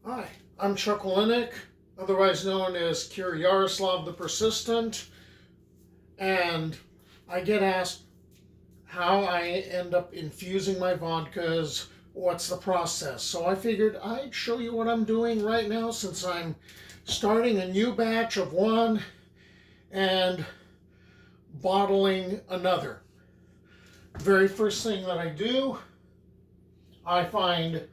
Hi, I'm Chuck Olenek, otherwise known as Yaroslav the Persistent, and I get asked how I end up infusing my vodkas, what's the process. So I figured I'd show you what I'm doing right now since I'm starting a new batch of one and bottling another. Very first thing that I do, I find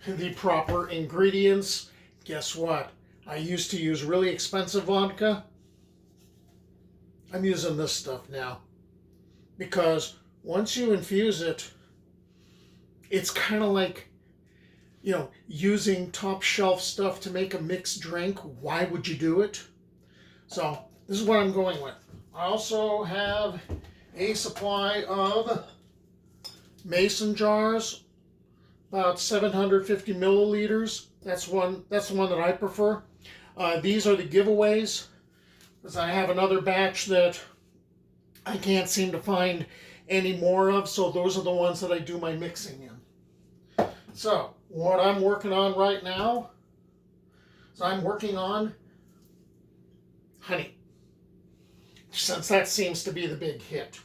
the proper ingredients. Guess what? I used to use really expensive vodka. I'm using this stuff now because once you infuse it, it's kind of like, using top shelf stuff to make a mixed drink. Why would you do it? So this is what I'm going with. I also have a supply of mason jars, about 750 milliliters. That's the one that I prefer. These are the giveaways, because I have another batch that I can't seem to find any more of, so those are the ones that I do my mixing in. So what I'm working on right now is I'm working on honey, since that seems to be the big hit.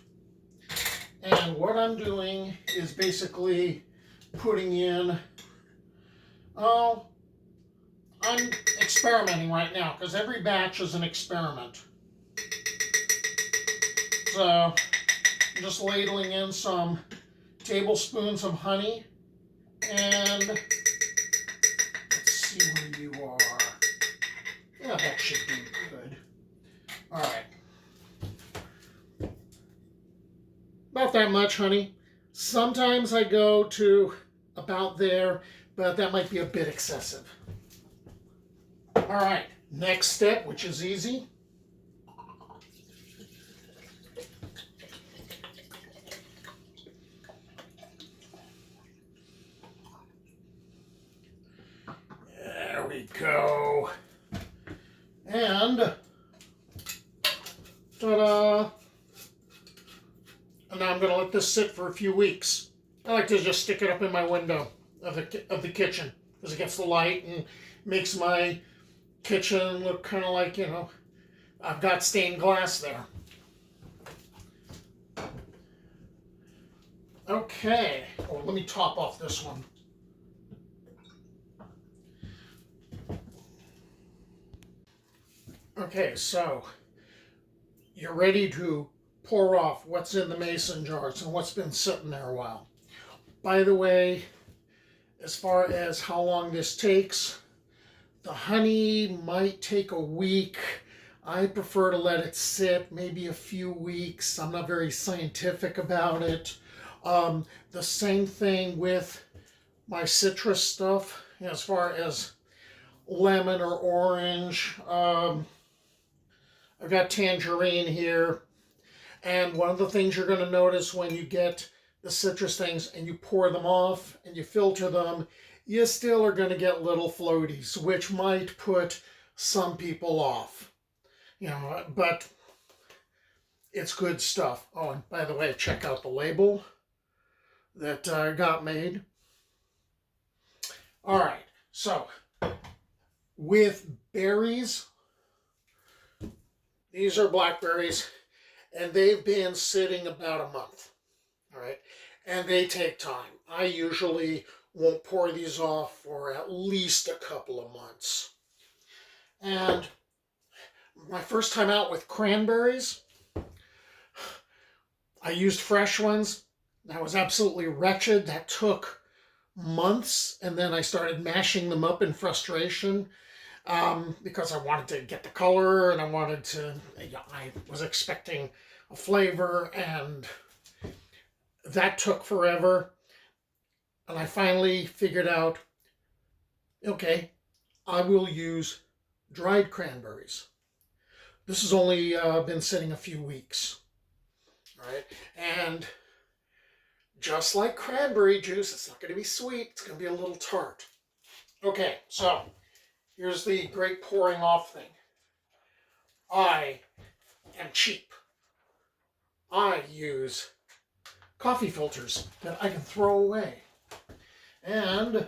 And what I'm doing is basically putting in, I'm experimenting right now because every batch is an experiment. So I'm just ladling in some tablespoons of honey, and let's see where you are. Yeah, that should be good. All right. About that much honey. Sometimes I go to about there, but that might be a bit excessive. All right, next step, which is easy. There we go. And ta-da! And now I'm going to let this sit for a few weeks. I like to just stick it up in my window of the kitchen because it gets the light and makes my kitchen look kind of like, I've got stained glass there. Okay, well, let me top off this one. Okay, so you're ready to pour off what's in the mason jars and what's been sitting there a while. By the way, as far as how long this takes, the honey might take a week. I prefer to let it sit maybe a few weeks. I'm not very scientific about it. The same thing with my citrus stuff, as far as lemon or orange. I've got tangerine here. And one of the things you're going to notice when you get the citrus things and you pour them off and you filter them, you still are going to get little floaties, which might put some people off. But it's good stuff. Oh, and by the way, check out the label that I got made. All right, so with berries, these are blackberries, and they've been sitting about a month. All right, and they take time. I usually won't pour these off for at least a couple of months. And my first time out with cranberries, I used fresh ones. That was absolutely wretched. That took months, and then I started mashing them up in frustration because I wanted to get the color, and I was expecting a flavor, and that took forever. And I finally figured out, okay, I will use dried cranberries. This has only been sitting a few weeks, right? And just like cranberry juice, it's not going to be sweet. It's going to be a little tart. Okay, so here's the great pouring off thing. I am cheap. I use coffee filters that I can throw away. And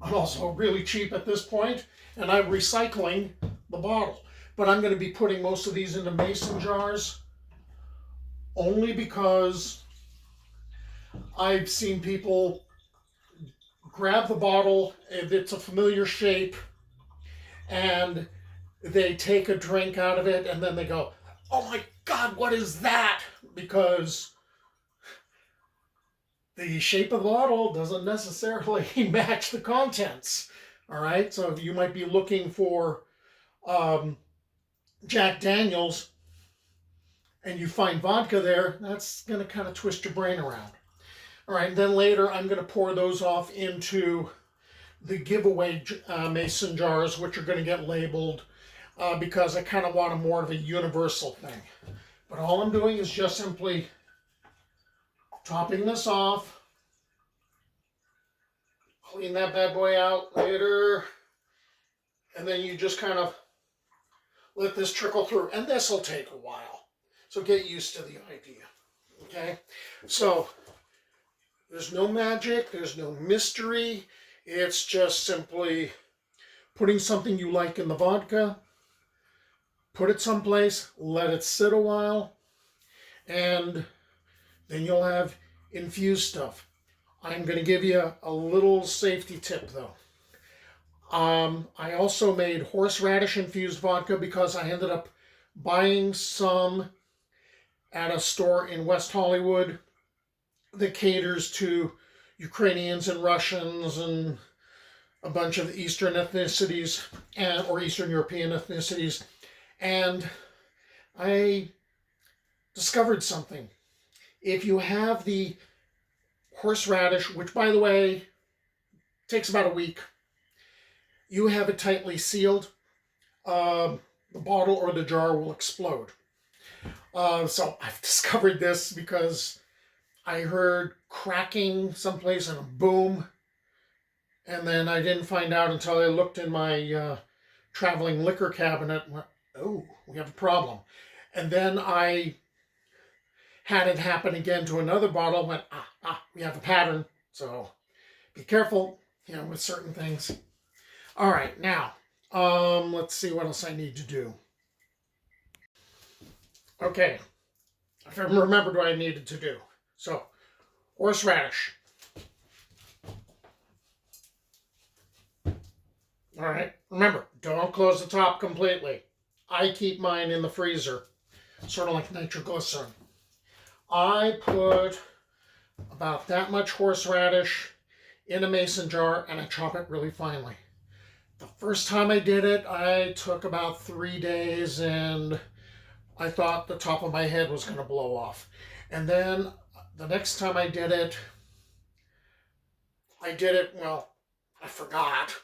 I'm also really cheap at this point, and I'm recycling the bottle. But I'm going to be putting most of these into mason jars only because I've seen people grab the bottle, if it's a familiar shape, and they take a drink out of it, and then they go, "Oh my God, what is that?" Because the shape of the bottle doesn't necessarily match the contents. All right, so you might be looking for Jack Daniels and you find vodka there, that's going to kind of twist your brain around. All right, then later I'm going to pour those off into the giveaway mason jars, which are going to get labeled because I kind of want a more of a universal thing. But all I'm doing is just simply topping this off, clean that bad boy out later, and then you just kind of let this trickle through, and this will take a while. So get used to the idea, okay? So there's no magic, there's no mystery. It's just simply putting something you like in the vodka, put it someplace, let it sit a while, and then you'll have infused stuff. I'm going to give you a little safety tip though. I also made horseradish infused vodka because I ended up buying some at a store in West Hollywood that caters to Ukrainians and Russians and a bunch of Eastern ethnicities or Eastern European ethnicities. And I discovered something. If you have the horseradish, which by the way takes about a week, you have it tightly sealed, the bottle or the jar will explode. So I've discovered this because I heard cracking someplace and a boom, and then I didn't find out until I looked in my traveling liquor cabinet and went, "Oh, we have a problem." And then I had it happen again to another bottle and went, we have a pattern. So be careful, with certain things. All right, now, let's see what else I need to do. Okay, I remembered what I needed to do. So, horseradish. All right, remember, don't close the top completely. I keep mine in the freezer, sort of like nitroglycerin. I put about that much horseradish in a mason jar and I chop it really finely. The first time I did it, I took about 3 days and I thought the top of my head was going to blow off. And then the next time I did it, well, I forgot.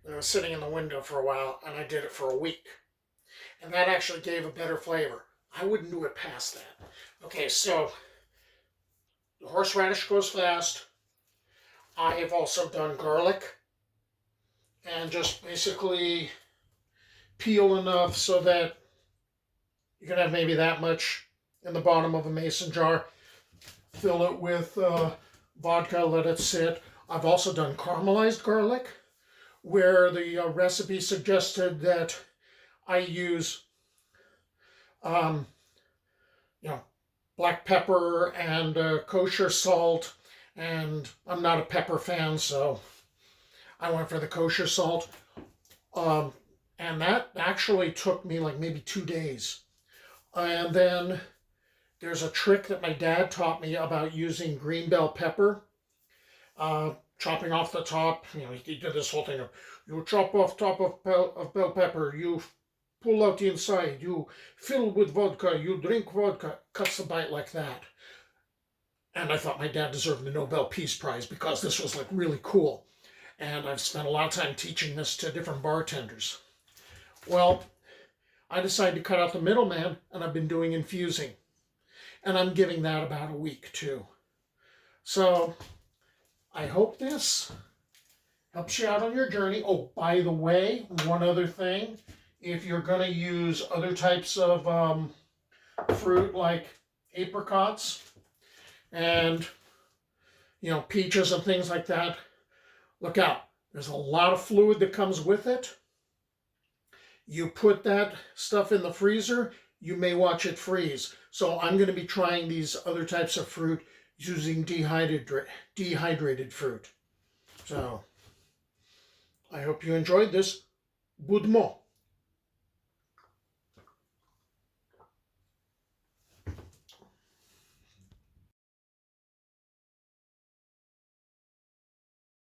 And I was sitting in the window for a while and I did it for a week. And that actually gave a better flavor. I wouldn't do it past that. Okay, so the horseradish goes fast. I have also done garlic and just basically peel enough so that you can have maybe that much in the bottom of a mason jar. Fill it with vodka, let it sit. I've also done caramelized garlic, where the recipe suggested that I use, black pepper and kosher salt, and I'm not a pepper fan, so I went for the kosher salt. And that actually took me like maybe 2 days. And then there's a trick that my dad taught me about using green bell pepper. Chopping off the top, he did this whole thing of, you chop off top of bell pepper, you pull out the inside, you fill with vodka, you drink vodka, cuts the bite like that. And I thought my dad deserved the Nobel Peace Prize because this was like really cool. And I've spent a lot of time teaching this to different bartenders. Well, I decided to cut out the middleman and I've been doing infusing. And I'm giving that about a week too. So I hope this helps you out on your journey. Oh, by the way, one other thing. If you're going to use other types of fruit like apricots and, peaches and things like that, look out. There's a lot of fluid that comes with it. You put that stuff in the freezer, you may watch it freeze. So I'm going to be trying these other types of fruit using dehydrated fruit. So I hope you enjoyed this. Budmo.